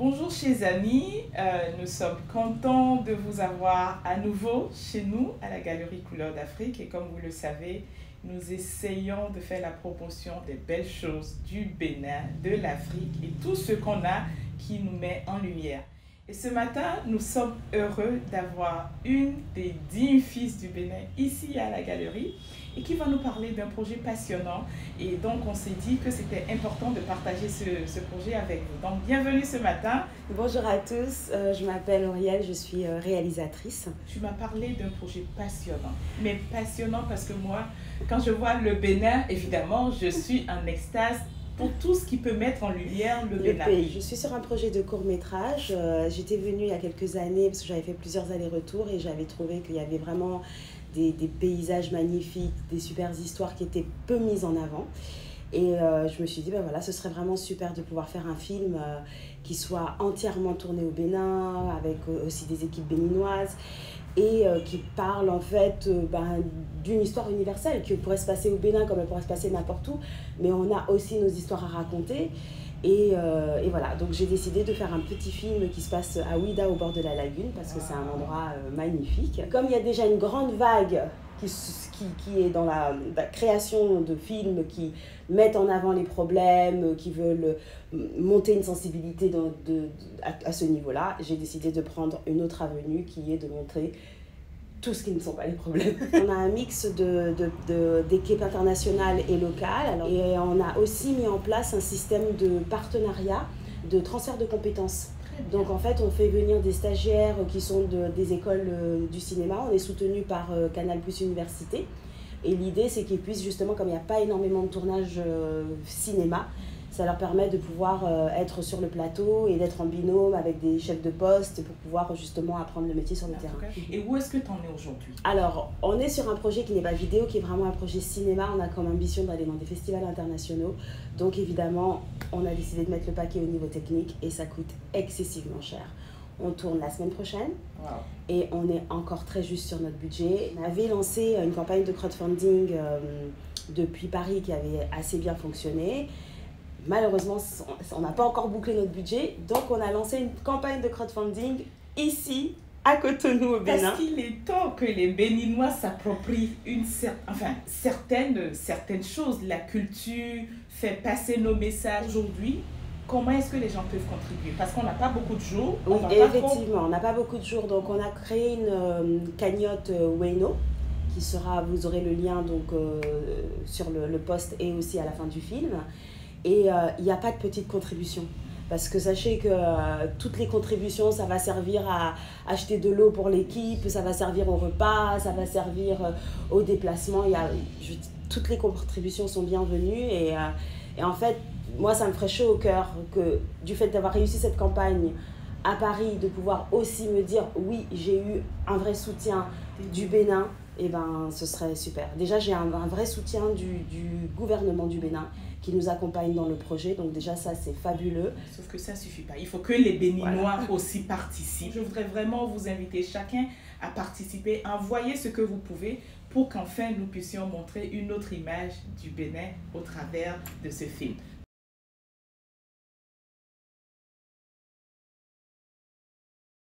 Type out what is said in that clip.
Bonjour chers amis, nous sommes contents de vous avoir à nouveau chez nous à la Galerie Couleurs d'Afrique et comme vous le savez, nous essayons de faire la promotion des belles choses du Bénin, de l'Afrique et tout ce qu'on a qui nous met en lumière. Et ce matin, nous sommes heureux d'avoir une des dignes fils du Bénin ici à la Galerie et qui va nous parler d'un projet passionnant. Et donc, on s'est dit que c'était important de partager ce projet avec vous. Donc, bienvenue ce matin. Bonjour à tous, je m'appelle Auriel, je suis réalisatrice. Tu m'as parlé d'un projet passionnant, mais passionnant parce que moi, quand je vois le Bénin, évidemment, je suis en extase pour tout ce qui peut mettre en lumière le Bénin. Je suis sur un projet de court-métrage. J'étais venue il y a quelques années parce que j'avais fait plusieurs allers-retours et j'avais trouvé qu'il y avait vraiment des paysages magnifiques, des super histoires qui étaient peu mises en avant. Et je me suis dit, ben voilà, ce serait vraiment super de pouvoir faire un film qui soit entièrement tourné au Bénin, avec aussi des équipes béninoises, et qui parle en fait d'une histoire universelle qui pourrait se passer au Bénin comme elle pourrait se passer n'importe où, mais on a aussi nos histoires à raconter. Et voilà, donc j'ai décidé de faire un petit film qui se passe à Ouidah au bord de la lagune parce que c'est un endroit magnifique. Comme il y a déjà une grande vague qui est dans la création de films qui mettent en avant les problèmes, qui veulent monter une sensibilité à ce niveau-là, j'ai décidé de prendre une autre avenue qui est de montrer tout ce qui ne sont pas les problèmes. On a un mix d'équipes internationales et locales. Et on a aussi mis en place un système de partenariat, de transfert de compétences. Donc en fait, on fait venir des stagiaires qui sont des écoles du cinéma. On est soutenu par Canal+ Université. Et l'idée, c'est qu'ils puissent justement, comme il n'y a pas énormément de tournage cinéma, ça leur permet de pouvoir être sur le plateau et d'être en binôme avec des chefs de poste pour pouvoir justement apprendre le métier sur le terrain. Et où est-ce que tu en es aujourd'hui? Alors, on est sur un projet qui n'est pas vidéo, qui est vraiment un projet cinéma. On a comme ambition d'aller dans des festivals internationaux. Donc évidemment, on a décidé de mettre le paquet au niveau technique et ça coûte excessivement cher. On tourne la semaine prochaine et on est encore très juste sur notre budget. On avait lancé une campagne de crowdfunding depuis Paris qui avait assez bien fonctionné. Malheureusement, on n'a pas encore bouclé notre budget, donc on a lancé une campagne de crowdfunding ici, à Cotonou, au Bénin. Parce qu'il est temps que les Béninois s'approprient certaines choses. La culture fait passer nos messages. Aujourd'hui, comment est-ce que les gens peuvent contribuer? Parce qu'on n'a pas beaucoup de jours. Oui, effectivement, on n'a pas beaucoup de jours. Donc, on a créé une cagnotte Wayno qui sera, vous aurez le lien donc, sur le post et aussi à la fin du film. Et il n'y a pas de petite contribution. Parce que sachez que toutes les contributions, ça va servir à acheter de l'eau pour l'équipe, ça va servir au repas, ça va servir au déplacement. Toutes les contributions sont bienvenues. Et en fait, moi, ça me ferait chaud au cœur que du fait d'avoir réussi cette campagne à Paris, de pouvoir aussi me dire « oui, j'ai eu un vrai soutien du Bénin », et ben, ce serait super. Déjà, j'ai un vrai soutien du gouvernement du Bénin qui nous accompagne dans le projet. Donc déjà, ça, c'est fabuleux. Sauf que ça ne suffit pas. Il faut que les Béninois aussi participent. Je voudrais vraiment vous inviter chacun à participer. Envoyez ce que vous pouvez pour qu'enfin, nous puissions montrer une autre image du Bénin au travers de ce film.